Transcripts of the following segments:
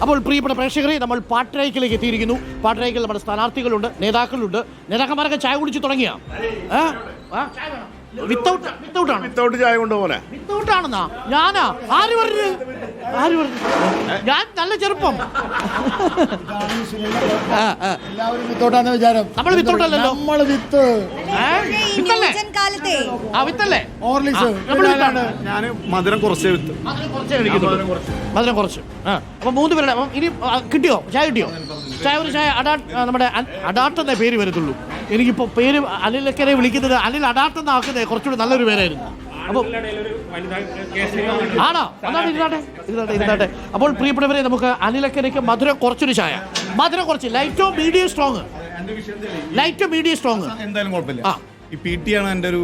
അപ്പോൾ പ്രിയപ്പെട്ട പ്രേക്ഷകരെ, നമ്മൾ പാട്രൈക്കിലേക്ക് എത്തിയിരിക്കുന്നു. പാട്രൈക്കിൽ നമ്മുടെ സ്ഥാനാർത്ഥികളുണ്ട്, നേതാക്കളുണ്ട്. നേതാക്കന്മാരൊക്കെ ചായ കുടിച്ച് തുടങ്ങിയ വിത്തൗട്ട് ചായ കൊണ്ടുപോലെ വിത്തൗട്ടാണെന്നാ? ഞാനാ? ആര് പറഞ്ഞു? ഞാൻ നല്ല ചെറുപ്പം. വിചാരം നമ്മൾ വിത്തൗട്ടല്ലോ. വിത്തല്ലേ? ഞാൻ മധുരം കുറച്ചേ മധുരം കുറച്ച്. അപ്പൊ 3 പേരുടെ ഇനി കിട്ടിയോ? ചായ കിട്ടിയോ? ചായ ഒരു ചായ നമ്മുടെ അഡാട്ട് എന്നേ പേര് വരത്തുള്ളൂ. എനിക്കിപ്പോ പേര് അനിലക്കരെ വിളിക്കുന്നത് അനിൽ അഡാട്ട് എന്നാക്കുന്നത് കുറച്ചുകൂടി നല്ലൊരു പേരായിരുന്നു. അപ്പൊ ആണോ? അതാണ് ഇരുന്നാട്ടെ. അപ്പോൾ പ്രിയപ്പെട്ടവരെ, നമുക്ക് അനിലക്കരയ്ക്ക് മധുരം കുറച്ചൊരു ചായ. മധുരം കുറച്ച് ലൈറ്റോ മീഡിയം സ്ട്രോങ്? ലൈറ്റോ മീഡിയം സ്ട്രോങ് എന്തായാലും കുഴപ്പമില്ല. ഈ പി ടി ആണ് എന്റെ ഒരു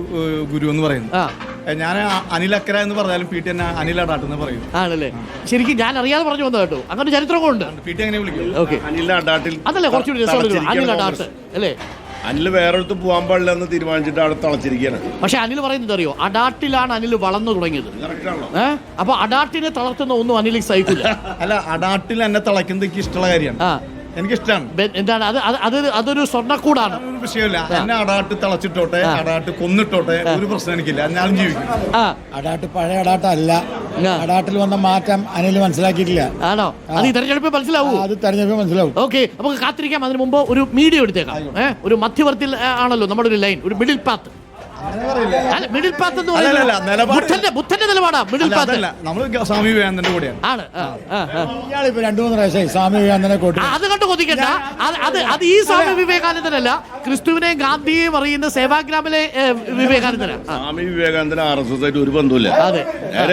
ഗുരു എന്ന് പറയുന്നത്. ഞാൻ അനിലക്കര എന്ന് പറഞ്ഞാലും പി ടി തന്നെ അനിൽ അഡാട്ട് എന്ന് പറയും. ആണല്ലേ? ശരിക്കും ഞാൻ അറിയാതെ പറഞ്ഞു വന്നത് കേട്ടോ. അങ്ങനെ ചരിത്രമുണ്ട്. പി ടി അങ്ങനെ വിളിക്കും. ഓക്കെ, അനിൽ അഡാട്ടിൽ അതല്ലേ കുറച്ചുകൂടി രസമുള്ള അനിൽ അഡാട്ട് അല്ലേ? അനിൽ വേറൊരിടത്ത് പോകാൻ പാടില്ല എന്ന് തീരുമാനിച്ചിട്ട് അവിടെ തളച്ചിരിക്കുകയാണ്. പക്ഷെ അനിൽ പറയുന്നത് അറിയോ? അഡാട്ടിലാണ് അനിൽ വളർന്നു തുടങ്ങിയത്. അപ്പൊ അഡാട്ടിനെ തളർത്തുന്ന ഒന്നും അനിൽ സഹിക്കില്ല. അല്ല, അഡാട്ടിൽ എന്നെ തളയ്ക്കുന്നത് എനിക്ക് ഇഷ്ടമുള്ള കാര്യമാണ്. എനിക്കിഷ്ടമാണ്. എന്താണ് അതൊരു സ്വർണ്ണക്കൂടാണ്. വിഷയമില്ല. എന്നെ അടാട്ട് തളച്ചിട്ടോട്ടെ, അടാട്ട് കൊന്നിട്ടോട്ടെ, ഒരു പ്രശ്നം എനിക്കില്ല. ഞാനും ജീവിക്കും. അടാട്ട് പഴയ അടാട്ടല്ല. അടാട്ടിൽ വന്ന മാറ്റം അനിൽ മനസ്സിലാക്കിയിട്ടില്ല. ആണോ? അത് ഈ തെരഞ്ഞെടുപ്പ് മനസ്സിലാവൂ. അത് തെരഞ്ഞെടുപ്പ് മനസ്സിലാവും. ഓക്കെ, നമുക്ക് കാത്തിരിക്കാം. അതിന് മുമ്പ് ഒരു മീഡിയം എടുത്തേക്കാം. ഒരു മധ്യവർത്തി ആണല്ലോ നമ്മുടെ ഒരു ലൈൻ, ഒരു മിഡിൽ പാത്ത്. മിഡിൽ പാത്ത് എന്ന് പറയുന്നത് ബുദ്ധന്റെ നിലപാടാ. മിഡിൽ പാത്ത് സ്വാമി വിവേകാനന്ദന്റെ കൂടെയാണ്. ആണ്. ഇയാളിപ്പോ 2-3 പ്രാവശ്യമായി സ്വാമി വിവേകാനന്ദനെ കൂട്ടി. അത് കണ്ട് കൊതിക്കണ്ട. അത് ഈ സ്വാമി വിവേകാനന്ദനല്ല, ക്രിസ്തുവിനെയും ഗാന്ധിയെയും അറിയുന്ന സേവാഗ്രാമിലെ വിവേകാനന്ദനാണ്. സ്വാമി വിവേകാനന്ദൻ RSS ആയിട്ട് ഒരു ബന്ധമില്ല. അതെ,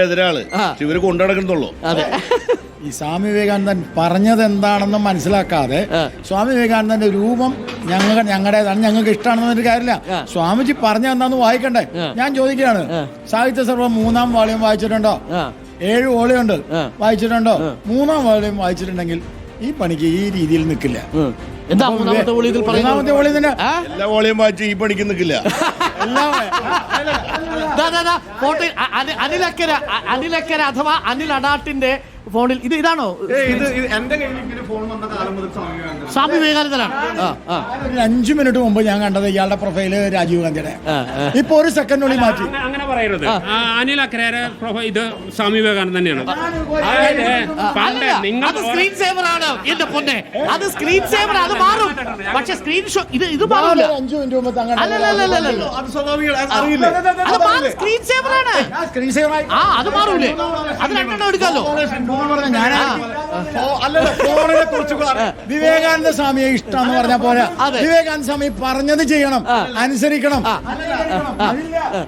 എതിരാള്. ഇവര് കൊണ്ടുനടക്കുന്നുള്ളൂ. അതെ. ഈ സ്വാമി വിവേകാനന്ദൻ പറഞ്ഞത് എന്താണെന്നും മനസ്സിലാക്കാതെ സ്വാമി വിവേകാനന്ദന്റെ രൂപം ഞങ്ങളുടേതാണ്, ഞങ്ങൾക്ക് ഇഷ്ടമാണെന്നൊരു കാര്യമില്ല. സ്വാമിജി പറഞ്ഞ എന്താന്ന് വായിക്കണ്ടേ? ഞാൻ ചോദിക്കുകയാണ്, സാഹിത്യ സർവ്വം 3-ം വാള്യം വായിച്ചിട്ടുണ്ടോ? 7 വോളിയുണ്ട്, വായിച്ചിട്ടുണ്ടോ? 3-ം വാള്യം വായിച്ചിട്ടുണ്ടെങ്കിൽ ഈ പണിക്ക് ഈ രീതിയിൽ നിൽക്കില്ല. മൂന്നാമത്തെ വോളി തന്നെ എല്ലാ വോളിയം വായിച്ച് ഈ പണിക്ക് നിൽക്കില്ല. അനിലക്കര അഥവാ അനിൽ അഡാട്ടിന്റെ ഫോണിൽ ഇതാണോ? സ്വാമി വിവേകാനന്ദനാണ്. 5 മിനിറ്റ് മുമ്പ് ഞാൻ കണ്ടത് ഇയാളുടെ പ്രൊഫൈല് രാജീവ് ഗാന്ധിയുടെ. ഇപ്പൊ 1 സെക്കൻഡിനുള്ളിൽ മാറ്റി. അങ്ങനെ പറയരുത്. അനിൽ അക്കരയുടെ ഇത് സ്വാമി വിവേകാനന്ദൻ തന്നെയാണ്. അത് സ്ക്രീൻ സേവർ ആണ് എന്റെ പൊന്നെ. അത് സ്ക്രീൻ സേവർ, അത് മാറും. പക്ഷെ സ്ക്രീൻഷോട്ട് ഇത് മാറില്ല. 5 മിനിറ്റ് മുമ്പ് സ്ക്രീൻ സേവർ ആണ്. അത് മാറൂലേ? അത് 2 എടുക്കാമല്ലോ. വിവേകാനന്ദ സ്വാമിയെ ഇഷ്ടം എന്ന് പറഞ്ഞ പോലെ വിവേകാനന്ദ സ്വാമി പറഞ്ഞത് ചെയ്യണം, അനുസരിക്കണം.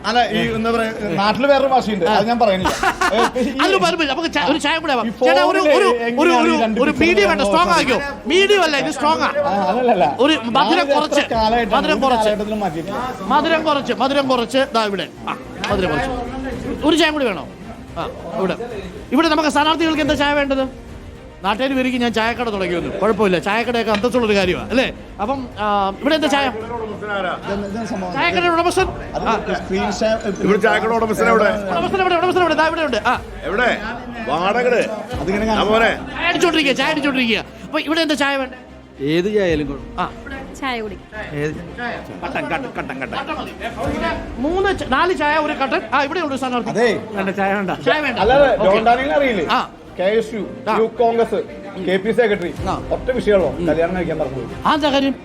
അല്ല, ഈ എന്താ പറയാ, നാട്ടില് വേറൊരു ഭാഷയുണ്ട്, അത് ഞാൻ പറയുന്നില്ല. ഒരു ചായ കൂടെ ഒരു മീഡിയം വേണ്ട, സ്ട്രോങ് ആക്കിയോ? മീഡിയം അല്ല, ഇത് സ്ട്രോങ് ആണ്. ഒരു മധുരം കുറച്ച് ഇവിടെ മധുരം കുറച്ച്. ഒരു ചായ കൂടി വേണോ? ഇവിടെ നമുക്ക് സ്ഥാനാർത്ഥികൾക്ക് എന്താ ചായ വേണ്ടത്? നാട്ടുകാർ വരികയും ഞാൻ ചായക്കട തുടങ്ങിയൊന്നും കുഴപ്പമില്ല. ചായക്കടയൊക്കെ അന്തസ്സുള്ളൊരു കാര്യമാണ് അല്ലേ? അപ്പം ഇവിടെ എന്താ ചായ? ചായക്കടയുടെ ഉടമസ്ഥൻ ചായ അടിച്ചോണ്ടിരിക്കുക. അപ്പൊ ഇവിടെ എന്താ ചായ വേണ്ട? ഏത് ചായയാലും ചായ കുടി. 4 ചായ, ഒരു കട്ടൻ. ഇവിടെ ഉണ്ട് സ്ഥാനാർത്ഥി. ചായ വേണ്ട. ചായ വേണ്ട. അറിയില്ലേ? KSU, youth Congress, KP secretary, ഒറ്റ വിഷയമുള്ളൂ, കല്യാണം കഴിക്കാൻ പറഞ്ഞു. അതെന്താ കാര്യം?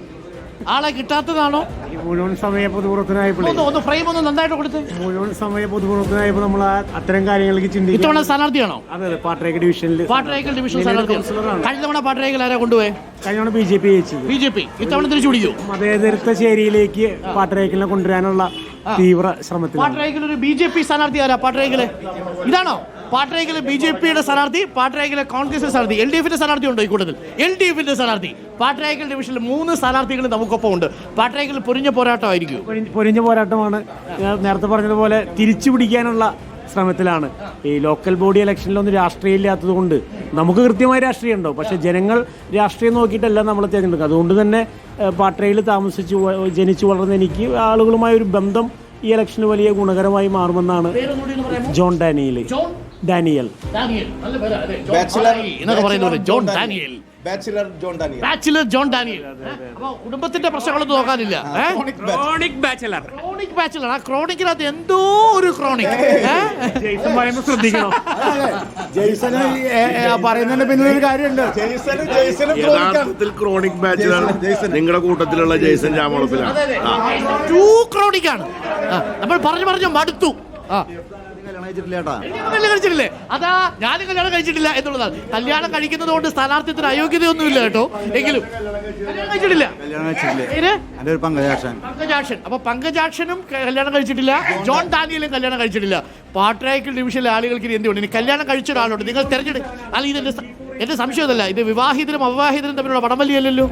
ആളെ കിട്ടാത്തതാണോ? മുഴുവൻ സമയ പൊതുപ്രവർത്തനായപ്പോൾ ഒന്ന് ഫ്രെയിം ഒന്ന് നന്നായിട്ട് കൊടുത്ത്. മുഴുവൻ സമയ പൊതുപ്രവർത്തനായപ്പോൾ നമ്മൾ അത്തരം കാര്യങ്ങൾക്ക് ചിന്തിക്കും. ഇത്തവണ സ്ഥാനാർത്ഥിയാണോ? അതെ, പാട്രൈക്കൽ ഡിവിഷനിൽ സ്ഥാനാർത്ഥി. കഴിഞ്ഞ തവണ പാട്രൈക്കൽ ആരാ കൊണ്ടുപോയി? കഴിഞ്ഞ തവണ BJP ജയിച്ചത്. BJP ഇത്തവണ തിരിച്ചു പിടിക്കും. മതേതരത്വ ചേരിയിലേക്ക് പാട്രൈക്കലിനെ കൊണ്ടുവരാനുള്ള തീവ്ര ശ്രമത്തിൽ. പാട്രൈക്കൽ ഒരു BJP സ്ഥാനാർത്ഥി ആരാ? പാട്രൈക്കല് ഇതാണോ? പാട്രൈക്കൽ BJPയുടെ സ്ഥാനാർത്ഥി, പാട്രൈക്കൽ കോൺഗ്രസ് സ്ഥാനാർത്ഥി, LDFന്റെ സ്ഥാനാർത്ഥി ഉണ്ടോ ഈ കൂട്ടത്തിൽ? LDFന്റെ സ്ഥാനാർത്ഥി. പാട്രൈക്കൽ ഡിവിഷനിൽ 3 സ്ഥാനാർത്ഥികൾ നമുക്കൊപ്പം ഉണ്ട്. പാട്രൈക്കൽ പൊരിഞ്ഞ പോരാട്ടമായിരിക്കും. പൊരിഞ്ഞ പോരാട്ടമാണ്. നേരത്തെ പറഞ്ഞതുപോലെ തിരിച്ചു പിടിക്കാനുള്ള ശ്രമത്തിലാണ്. ഈ ലോക്കൽ ബോഡി ഇലക്ഷനിലൊന്നും രാഷ്ട്രീയം ഇല്ലാത്തത് കൊണ്ട് നമുക്ക് കൃത്യമായ രാഷ്ട്രീയം ഉണ്ടോ, പക്ഷേ ജനങ്ങൾ രാഷ്ട്രീയം നോക്കിയിട്ടല്ല നമ്മൾ തിരഞ്ഞെടുക്കുക. അതുകൊണ്ട് തന്നെ പാട്രയിൽ ജനിച്ചു വളർന്ന എനിക്ക് ആളുകളുമായ ഒരു ബന്ധം ഈ ഇലക്ഷന് വലിയ ഗുണകരമായി മാറുമെന്നാണ്. John Daniel. ഡാനിയൽ. ഡാനിയൽ നല്ല പേരാ അല്ലേ? ബാച്ചിലർ എന്നൊക്കെ പറയുന്നത് John Daniel. Bachelor John Daniel. Bachelor John Daniel. അപ്പൊ കുടുംബത്തിന്റെ പ്രശ്നങ്ങളൊന്നും നോക്കാനില്ല. Chronic bachelor. Chronic bachelor. ആ ക്രോണിക്കിനകത്ത് എന്തോ ഒരു ക്രോണിക്. ജെയ്സൺ പറയുമ്പോൾ ശ്രദ്ധിക്കണം. ജെയ്സന് പറയുന്നതിന്റെ പിന്നിൽ ഒരു കാര്യമുണ്ട്. യഥാർത്ഥത്തിൽ ക്രോണിക് ബാച്ചിലർ നിങ്ങളുടെ കൂട്ടത്തിലുള്ള ജെയ്സൺ രാമോളപ്പിലാണ്. ടൂ ക്രോണിക് ആണ്. നമ്മൾ പറഞ്ഞു മടുത്തു. കല്യാണം കഴിച്ചിട്ടില്ലേ? അതാ ഞാനും കല്യാണം കഴിച്ചിട്ടില്ല എന്നുള്ളതാണ്. കല്യാണം കഴിക്കുന്നത് കൊണ്ട് സ്ഥാനാർത്ഥിത്വത്തിന് അയോഗ്യതയൊന്നുമില്ല കേട്ടോ. എങ്കിലും കല്യാണം കഴിച്ചിട്ടില്ല. പങ്കജാക്ഷൻ. അപ്പൊ പങ്കജാക്ഷനും കല്യാണം കഴിച്ചിട്ടില്ല, ജോൺ ഡാനിയലും കല്യാണം കഴിച്ചിട്ടില്ല. പാട്രായ്ക്കൽ ഡിവിഷനിലെ ആളുകൾക്ക് ഇനി എന്തുകൊണ്ട്? ഇനി കല്യാണം കഴിച്ച ഒരാളുണ്ട്, നിങ്ങൾ തെരഞ്ഞെടുക്കുക. അല്ല, ഇത് എന്റെ സംശയമല്ല. ഇത് വിവാഹിതരും അവിവാഹിതരും തമ്മിലുള്ള വടംവലിയല്ലല്ലോ.